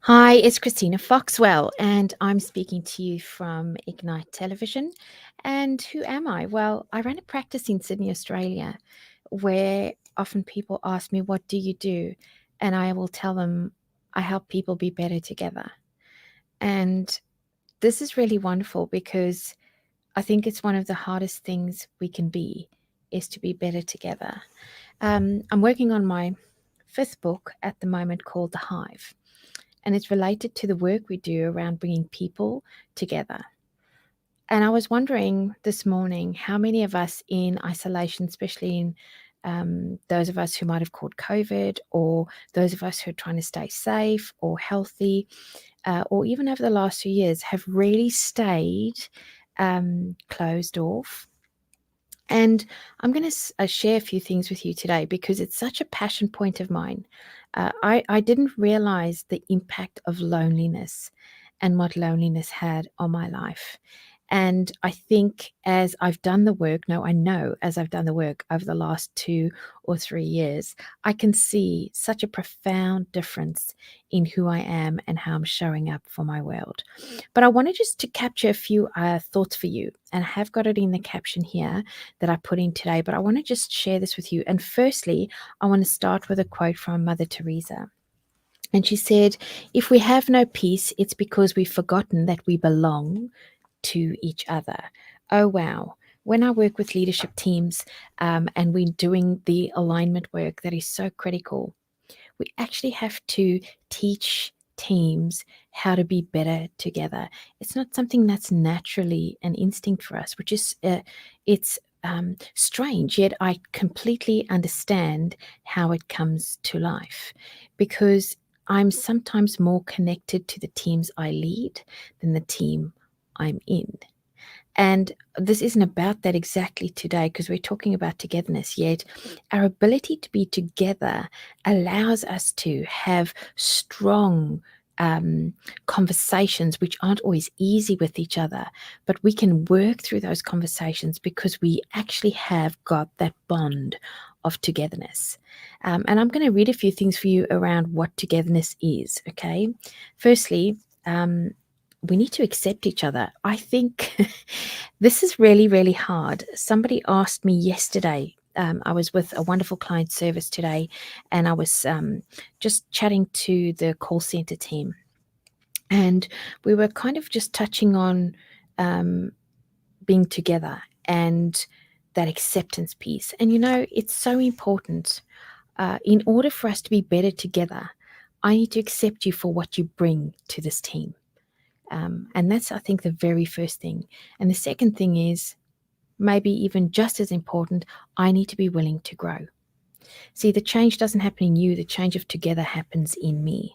Hi, it's Christina Foxwell, and I'm speaking to you from Ignite Television. And who am I? Well, I run a practice in Sydney, Australia, where often people ask me, "What do you do?" And I will tell them, I help people be better together. And this is really wonderful because I think it's one of the hardest things we can be is to be better together. I'm working on my fifth book at the moment called The Hive, and it's related to the work we do around bringing people together. And I was wondering this morning how many of us in isolation, especially in those of us who might have caught COVID, or those of us who are trying to stay safe or healthy, or even over the last few years, have really stayed closed off. And I'm going to share a few things with you today because it's such a passion point of mine. I didn't realize the impact of loneliness and what loneliness had on my life. And I think as I've done the work, no, I know as I've done the work over the last 2 or 3 years, I can see such a profound difference in who I am and how I'm showing up for my world. But I wanted just to capture a few thoughts for you, and I have got it in the caption here that I put in today, but I want to just share this with you. And firstly, I want to start with a quote from Mother Teresa. And she said, "If we have no peace, it's because we've forgotten that we belong to each other." Oh, wow. When I work with leadership teams and we're doing the alignment work that is so critical, we actually have to teach teams how to be better together. It's not something that's naturally an instinct for us, which is it's strange. Yet I completely understand how it comes to life, because I'm sometimes more connected to the teams I lead than the team I'm in. And this isn't about that exactly today because we're talking about togetherness, yet our ability to be together allows us to have strong conversations, which aren't always easy with each other, but we can work through those conversations because we actually have got that bond of togetherness. And I'm going to read a few things for you around what togetherness is, okay? Firstly, we need to accept each other. I think this is really, really hard. Somebody asked me yesterday. I was with a wonderful client service today, and I was just chatting to the call center team. And we were kind of just touching on um, being together and that acceptance piece. And it's so important. In order for us to be better together, I need to accept you for what you bring to this team. And that's, I think, the very first thing. And the second thing is, maybe even just as important, I need to be willing to grow. See, the change doesn't happen in you, the change of together happens in me.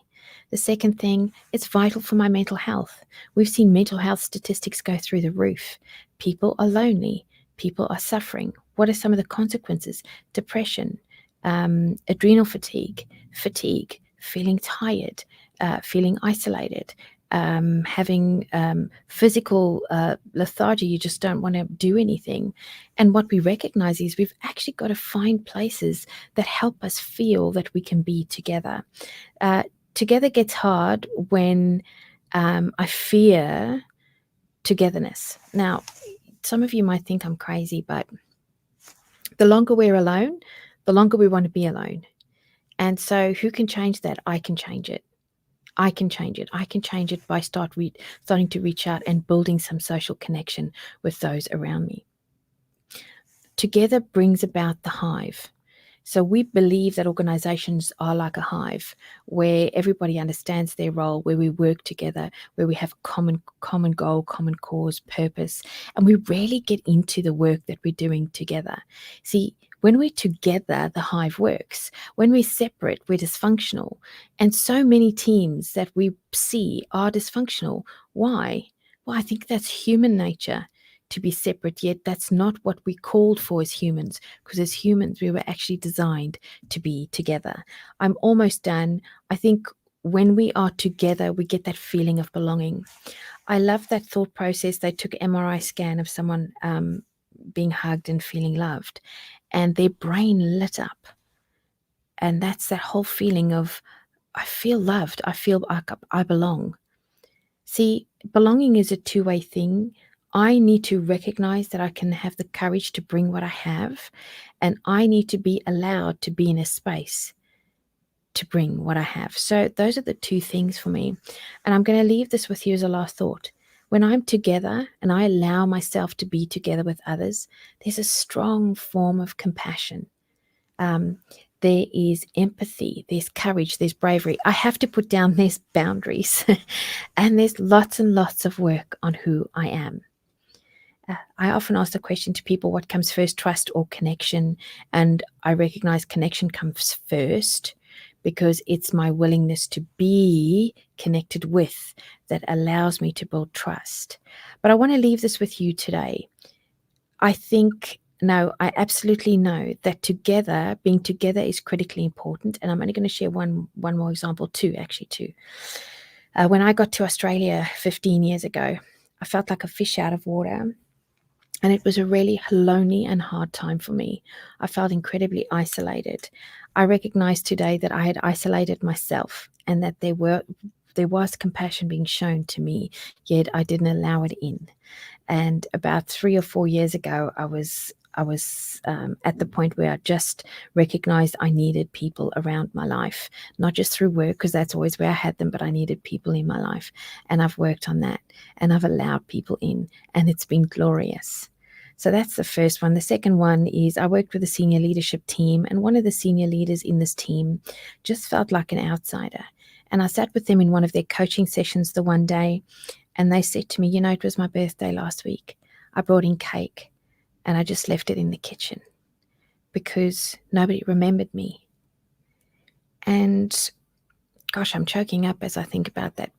The second thing, it's vital for my mental health. We've seen mental health statistics go through the roof. People are lonely, people are suffering. What are some of the consequences? Depression, adrenal fatigue, feeling tired, feeling isolated, having physical lethargy. You just don't want to do anything. And what we recognize is we've actually got to find places that help us feel that we can be together. Together gets hard when I fear togetherness. Now, some of you might think I'm crazy, but the longer we're alone, the longer we want to be alone. And so who can change that? I can change it. I can change it. I can change it by starting to reach out and building some social connection with those around me. Together brings about the hive. So we believe that organizations are like a hive where everybody understands their role, where we work together, where we have common goal, common cause, purpose, and we rarely get into the work that we're doing together. See, when we're together, the hive works. When we're separate, we're dysfunctional. And so many teams that we see are dysfunctional. Why? Well, I think that's human nature to be separate, yet that's not what we called for as humans, because as humans, we were actually designed to be together. I'm almost done. I think when we are together, we get that feeling of belonging. I love that thought process. They took an MRI scan of someone being hugged and feeling loved, and their brain lit up. And that's that whole feeling of I feel loved. I feel like I belong. See, belonging is a two-way thing. I need to recognize that I can have the courage to bring what I have, and I need to be allowed to be in a space to bring what I have. So those are the two things for me. And I'm going to leave this with you as a last thought. When I'm together and I allow myself to be together with others, there's a strong form of compassion. There is empathy, there's courage, there's bravery. I have to put down these boundaries, and there's lots and lots of work on who I am. I often ask the question to people, what comes first, trust or connection? And I recognize connection comes first because it's my willingness to be connected with that allows me to build trust. But I want to leave this with you today. I absolutely know that being together is critically important. And I'm only going to share one more example, two. When I got to Australia 15 years ago, I felt like a fish out of water. And it was a really lonely and hard time for me. I felt incredibly isolated. I recognize today that I had isolated myself and that there was compassion being shown to me, yet I didn't allow it in. And about 3 or 4 years ago, I was at the point where I just recognized I needed people around my life, not just through work, because that's always where I had them, but I needed people in my life. And I've worked on that, and I've allowed people in, and it's been glorious. So that's the first one. The second one is I worked with a senior leadership team, and one of the senior leaders in this team just felt like an outsider. And I sat with them in one of their coaching sessions the one day, and they said to me, it was my birthday last week. I brought in cake and I just left it in the kitchen because nobody remembered me. And gosh, I'm choking up as I think about that.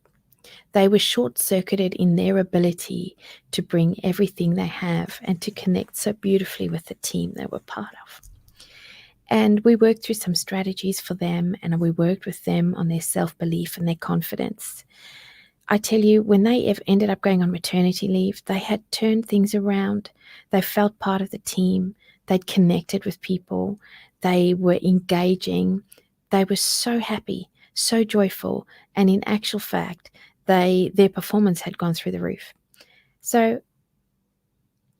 They were short-circuited in their ability to bring everything they have and to connect so beautifully with the team they were part of. And we worked through some strategies for them, and we worked with them on their self-belief and their confidence. I tell you, when they ended up going on maternity leave, they had turned things around. They felt part of the team. They'd connected with people. They were engaging. They were so happy, so joyful. And in actual fact, their performance had gone through the roof. So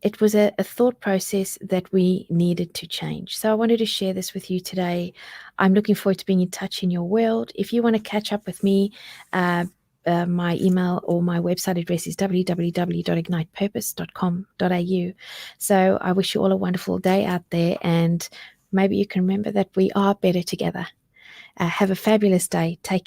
it was a thought process that we needed to change. So I wanted to share this with you today. I'm looking forward to being in touch in your world. If you want to catch up with me, my email or my website address is www.ignitepurpose.com.au. So I wish you all a wonderful day out there, and maybe you can remember that we are better together. Have a fabulous day. Take care.